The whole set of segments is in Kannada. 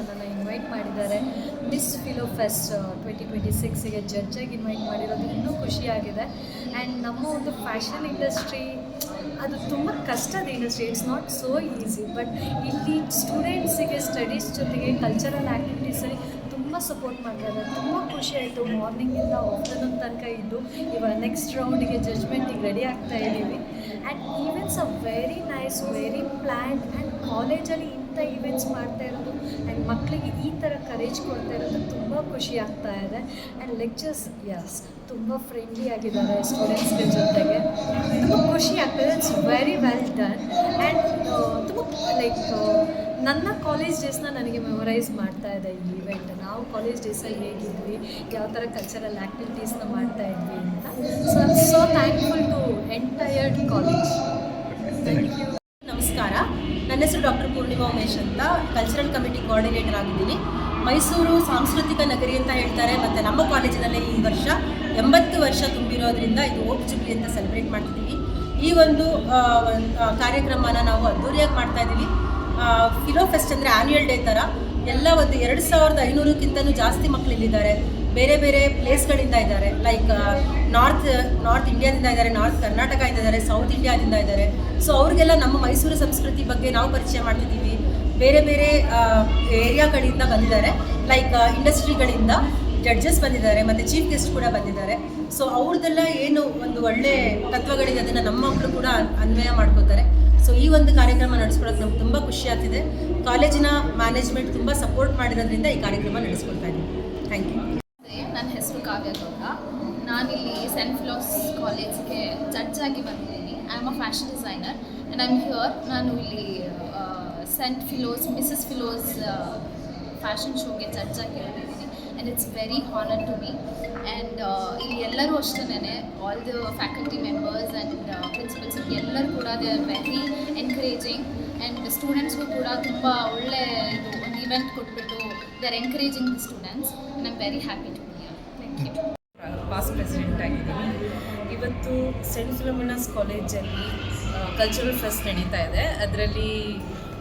ನನ್ನನ್ನು ಇನ್ವೈಟ್ ಮಾಡಿದ್ದಾರೆ. ಮಿಸ್ ಫಿಲೋ ಫೆಸ್ಟ್ 2026ಗೆ ಜಡ್ಜಾಗಿ ಇನ್ವೈಟ್ ಮಾಡಿರೋದು ಇನ್ನೂ ಖುಷಿಯಾಗಿದೆ. ಆ್ಯಂಡ್ ನಮ್ಮ ಒಂದು ಫ್ಯಾಷನ್ ಇಂಡಸ್ಟ್ರಿ ಅದು ತುಂಬ ಕಷ್ಟದ industry, it's not so easy. But ಇಲ್ಲಿ ಸ್ಟೂಡೆಂಟ್ಸಿಗೆ ಸ್ಟಡೀಸ್ ಜೊತೆಗೆ ಕಲ್ಚರಲ್ ಆ್ಯಕ್ಟಿವಿಟೀಸಲ್ಲಿ ತುಂಬ ಸಪೋರ್ಟ್ ಮಾಡ್ತಾರೆ. ತುಂಬ ಖುಷಿ ಆಯಿತು. ಮಾರ್ನಿಂಗಿಂದ ಆಫ್ಟರ್ನೂನ್ ತನಕ ಇದ್ದು ಇವಾಗ ನೆಕ್ಸ್ಟ್ ರೌಂಡಿಗೆ ಜಡ್ಜ್ಮೆಂಟಿಗೆ ರೆಡಿ ಆಗ್ತಾ ಇದ್ದೀವಿ. And events are very nice, very planned. And ಕಾಲೇಜಲ್ಲಿ ಇಂಥ ಈವೆಂಟ್ಸ್ ಮಾಡ್ತಾ ಇರೋದು ಆ್ಯಂಡ್ ಮಕ್ಕಳಿಗೆ ಈ ಥರ ಕರೇಜ್ ಕೊಡ್ತಾ ಇರೋದು ತುಂಬ ಖುಷಿ ಆಗ್ತಾ ಇದೆ. ಆ್ಯಂಡ್ ಲೆಕ್ಚರ್ಸ್ ತುಂಬ ಫ್ರೆಂಡ್ಲಿ ಆಗಿದ್ದಾರೆ ಸ್ಟೂಡೆಂಟ್ಸ್ಗಳ ಜೊತೆಗೆ. ತುಂಬ ಖುಷಿ ಆಗ್ತಾಯಿದೆ. It's very well done. And ತುಂಬ ನನ್ನ ಕಾಲೇಜ್ ಡೇಸ್ನ ನನಗೆ ಮೆಮೊರೈಸ್ ಮಾಡ್ತಾ ಇದೆ ಈ ಈವೆಂಟ್. ನಾವು ಕಾಲೇಜ್ ಡೇಸಲ್ಲಿ ಹೇಗಿದ್ವಿ, ಯಾವ ಥರ ಕಲ್ಚರಲ್ ಆ್ಯಕ್ಟಿವಿಟೀಸ್ನ ಮಾಡ್ತಾ ಇದ್ವಿ ಅಂತ. So I am so thankful to entire college. Thank you. ನಮಸ್ಕಾರ, ನನ್ನ ಹೆಸರು ಡಾಕ್ಟರ್ ಪೂರ್ಣಿಮಾ ಉಮೇಶ್ ಅಂತ, ಕಲ್ಚರಲ್ ಕಮಿಟಿ ಕೋಆರ್ಡಿನೇಟರ್ ಆಗಿದ್ದೀನಿ. ಮೈಸೂರು ಸಾಂಸ್ಕೃತಿಕ ನಗರಿ ಅಂತ ಹೇಳ್ತಾರೆ. ಮತ್ತು ನಮ್ಮ ಕಾಲೇಜಿನಲ್ಲಿ ಈ ವರ್ಷ 80 ವರ್ಷ ತುಂಬಿರೋದ್ರಿಂದ ಇದು ಓಪ್ ಜುಬ್ಲಿ ಅಂತ ಸೆಲೆಬ್ರೇಟ್ ಮಾಡ್ತಿದ್ದೀವಿ. ಈ ಒಂದು ಕಾರ್ಯಕ್ರಮನ ನಾವು ಅದ್ದೂರಿಯಾಗಿ ಮಾಡ್ತಾಯಿದ್ದೀವಿ. ಫಿಲೋ ಫೆಸ್ಟ್ ಅಂದರೆ ಆ್ಯನ್ಯುಯಲ್ ಡೇ ಥರ ಎಲ್ಲ ಒಂದು 2500ಕ್ಕಿಂತಲೂ ಜಾಸ್ತಿ ಮಕ್ಕಳು ಇಲ್ಲಿದ್ದಾರೆ. ಬೇರೆ ಬೇರೆ ಪ್ಲೇಸ್ಗಳಿಂದ ಇದ್ದಾರೆ. ಲೈಕ್ ನಾರ್ತ್ ಇಂಡಿಯಾದಿಂದ ಇದ್ದಾರೆ, ನಾರ್ತ್ ಕರ್ನಾಟಕದಿಂದ ಇದ್ದಾರೆ, ಸೌತ್ ಇಂಡಿಯಾದಿಂದ ಇದ್ದಾರೆ. ಸೊ ಅವ್ರಿಗೆಲ್ಲ ನಮ್ಮ ಮೈಸೂರು ಸಂಸ್ಕೃತಿ ಬಗ್ಗೆ ನಾವು ಪರಿಚಯ ಮಾಡ್ತಿದ್ದೀವಿ. ಬೇರೆ ಬೇರೆ ಏರಿಯಾಗಳಿಂದ ಬಂದಿದ್ದಾರೆ. ಲೈಕ್ ಇಂಡಸ್ಟ್ರಿಗಳಿಂದ ಜಡ್ಜಸ್ ಬಂದಿದ್ದಾರೆ ಮತ್ತು ಚೀಫ್ ಗೆಸ್ಟ್ ಕೂಡ ಬಂದಿದ್ದಾರೆ. ಸೊ ಅವ್ರದ್ದೆಲ್ಲ ಏನು ಒಂದು ಒಳ್ಳೆ ತತ್ವಗಳಿದೆ ಅದನ್ನು ನಮ್ಮ ಮಕ್ಕಳು ಕೂಡ ಅನ್ವಯ ಮಾಡ್ಕೋತಾರೆ. ಸೊ ಈ ಒಂದು ಕಾರ್ಯಕ್ರಮ ನಡೆಸ್ಕೊಳ್ಳೋಕೆ ನಮ್ಗೆ ತುಂಬ ಖುಷಿ ಆಗ್ತಿದೆ. ಕಾಲೇಜಿನ ಮ್ಯಾನೇಜ್ಮೆಂಟ್ ತುಂಬ ಸಪೋರ್ಟ್ ಮಾಡಿರೋದ್ರಿಂದ ಈ ಕಾರ್ಯಕ್ರಮ ನಡೆಸ್ಕೊಳ್ತಾ ಇದ್ದೀವಿ. Thank you. ನನ್ನ ಹೆಸರು ಕಾವ್ಯ ಗೌಡ. ನಾನಿಲ್ಲಿ ಸೆಂಟ್ ಫಿಲೋಸ್ ಕಾಲೇಜ್ಗೆ ಜಡ್ಜ್ ಆಗಿ ಬಂದಿದ್ದೀನಿ. I am a fashion designer and I am here. ನಾನು ಇಲ್ಲಿ ಸೆಂಟ್ ಫಿಲೋಸ್ ಮಿಸಸ್ ಫಿಲೋಸ್ ಫ್ಯಾಷನ್ ಶೋಗೆ ಜಡ್ಜ್ ಆಗಿ ಬಂದಿದ್ದೀನಿ. And it's very honour to me. And ಇಲ್ಲಿ ಎಲ್ಲರೂ ಅಷ್ಟೇ, all the faculty members and principals ಎಲ್ಲರೂ ಕೂಡ they are very encouraging. And ಸ್ಟೂಡೆಂಟ್ಸ್ಗೂ ಕೂಡ ತುಂಬ ಒಳ್ಳೆ ಇದು ಒಂದು ಇವೆಂಟ್ ಕೊಟ್ಬಿಟ್ಟು they are encouraging the students. And I am very happy to be here. Thank you. Past president ಆಗಿದ್ದೀನಿ. ಇವತ್ತು ಸೆಂಟ್ ಫಿಲೋಮಿನಾಸ್ ಕಾಲೇಜಲ್ಲಿ ಕಲ್ಚರಲ್ ಫೆಸ್ಟ್ ನಡೀತಾ ಇದೆ. ಅದರಲ್ಲಿ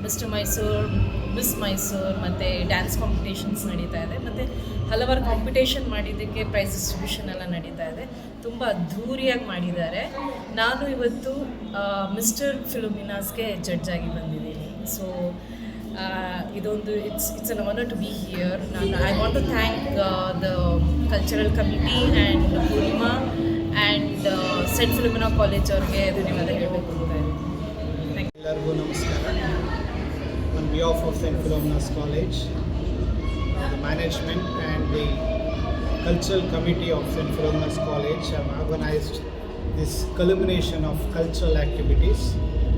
ಮಿಸ್ಟರ್ ಮೈಸೂರು, ಮಿಸ್ ಮೈಸೂರು ಮತ್ತು ಡ್ಯಾನ್ಸ್ ಕಾಂಪಿಟೇಷನ್ಸ್ ನಡೀತಾ ಇದೆ. ಮತ್ತು ಹಲವಾರು ಕಾಂಪಿಟೇಷನ್ ಮಾಡಿದ್ದಕ್ಕೆ ಪ್ರೈಸ್ ಡಿಸ್ಟ್ರಿಬ್ಯೂಷನ್ ಎಲ್ಲ ನಡೀತಾ ಇದೆ. ತುಂಬ ಅದ್ಧೂರಿಯಾಗಿ ಮಾಡಿದ್ದಾರೆ. ನಾನು ಇವತ್ತು ಮಿಸ್ಟರ್ ಫಿಲೋಮಿನಾಸ್ಗೆ ಜಡ್ಜ್ ಆಗಿ ಬಂದಿದ್ದೀನಿ. ಸೊ ಇದೊಂದು it's an honour to be here. I want to thank the cultural committee and Purnima and Saint Philomena college ಅವ್ರಿಗೆ ಧನ್ಯವಾದ ಹೇಳಬೇಕು ಅಂತ ಇದ್ದೀನಿ. ಎಲ್ಲರಿಗೂ ನಮಸ್ಕಾರ. On behalf of St. Philomena's College, the management and the cultural committee of St. Philomena's College have organized this culmination of cultural activities,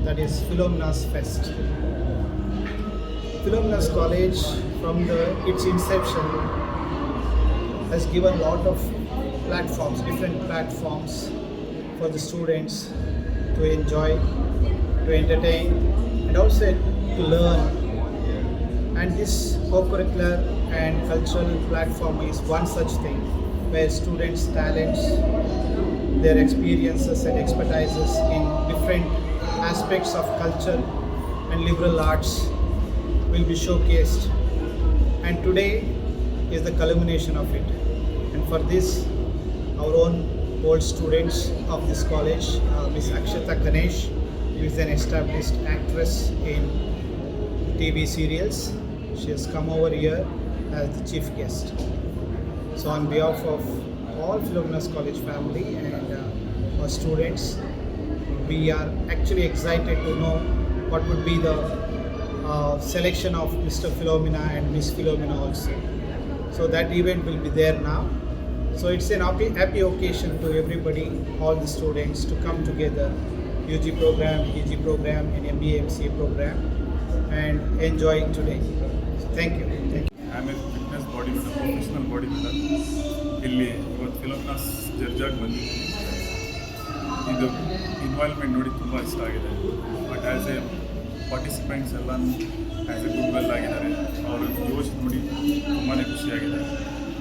that is Philomena's Fest. Philomena's College from its inception has given a lot of platforms, different platforms for the students to enjoy, to entertain and also to learn. And this co-curricular and cultural platform is one such thing where students' talents, their experiences and expertises in different aspects of culture and liberal arts will be showcased. And today is the culmination of it. And for this, our own old students of this college, Ms. Akshata Ganesh, who is an established actress in TV serials, she has come over here as the chief guest. So on behalf of all Philomena's College family and our students, we are actually excited to know what would be the selection of Mr. Philomena and Miss Philomena also. So that event will be there now. So it's an happy occasion to everybody, all the students to come together, UG program, PG program and MBA MCA program, and enjoying today. So thank you. I am a fitness bodybuilder, professional bodybuilder. ಇಲ್ಲಿ ಇವತ್ತು ಫಿಲೋಮಿನಾಸ್ ಜಡ್ಜಾಗಿ ಬಂದಿದ್ದೀನಿ. ಇದು ಇನ್ವಾಲ್ವ್ಮೆಂಟ್ ನೋಡಿ ತುಂಬ ಇಷ್ಟ ಆಗಿದೆ. ಬಟ್ ಆ್ಯಸ್ ಎ ಪಾರ್ಟಿಸಿಪೆಂಟ್ಸ್ ಎಲ್ಲನೂ ಆ್ಯಸ್ ಎ ಗುಡ್ ವೆಲ್ ಆಗಿದ್ದಾರೆ. ಅವರ ಜೋಶ್ ನೋಡಿ ತುಂಬಾ ಖುಷಿಯಾಗಿದೆ.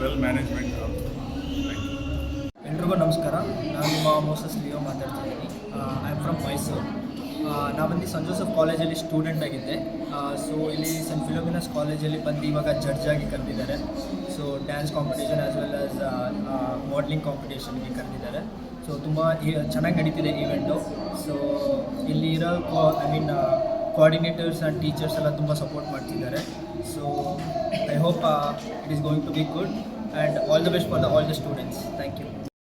Well management. ಎಲ್ರಿಗೂ ನಮಸ್ಕಾರ. ನಾನು ನಿಮ್ಮ ಮೋಸಸ್ ಲಿಯೋ ಮಾತಾಡ್ತಿದ್ದೀನಿ. I am from Mysuru. ನಾವೊಂದು ಇಲ್ಲಿ ಸೆಂಟ್ ಜೋಸೆಫ್ ಕಾಲೇಜಲ್ಲಿ ಸ್ಟೂಡೆಂಟ್ ಆಗಿದ್ದೆ. ಸೊ ಇಲ್ಲಿ ಸೆಂಟ್ ಫಿಲೋಮಿನಾಸ್ ಕಾಲೇಜಲ್ಲಿ ಬಂದು ಇವಾಗ ಜಡ್ಜ್ ಆಗಿ ಕರೆದಿದ್ದಾರೆ. So dance competition as well as modelling ಕಾಂಪಿಟೇಷನ್ಗೆ ಕರೆದಿದ್ದಾರೆ. ಸೊ ತುಂಬ ಚೆನ್ನಾಗಿ ನಡೀತಿದೆ ಈವೆಂಟು. ಸೊ ಇಲ್ಲಿ ಇರೋ ಕೋಆರ್ಡಿನೇಟರ್ಸ್ ಆ್ಯಂಡ್ ಟೀಚರ್ಸ್ ಎಲ್ಲ ತುಂಬ ಸಪೋರ್ಟ್ ಮಾಡ್ತಿದ್ದಾರೆ. So I hope it is going to be good and all the best for all the students. Thank you.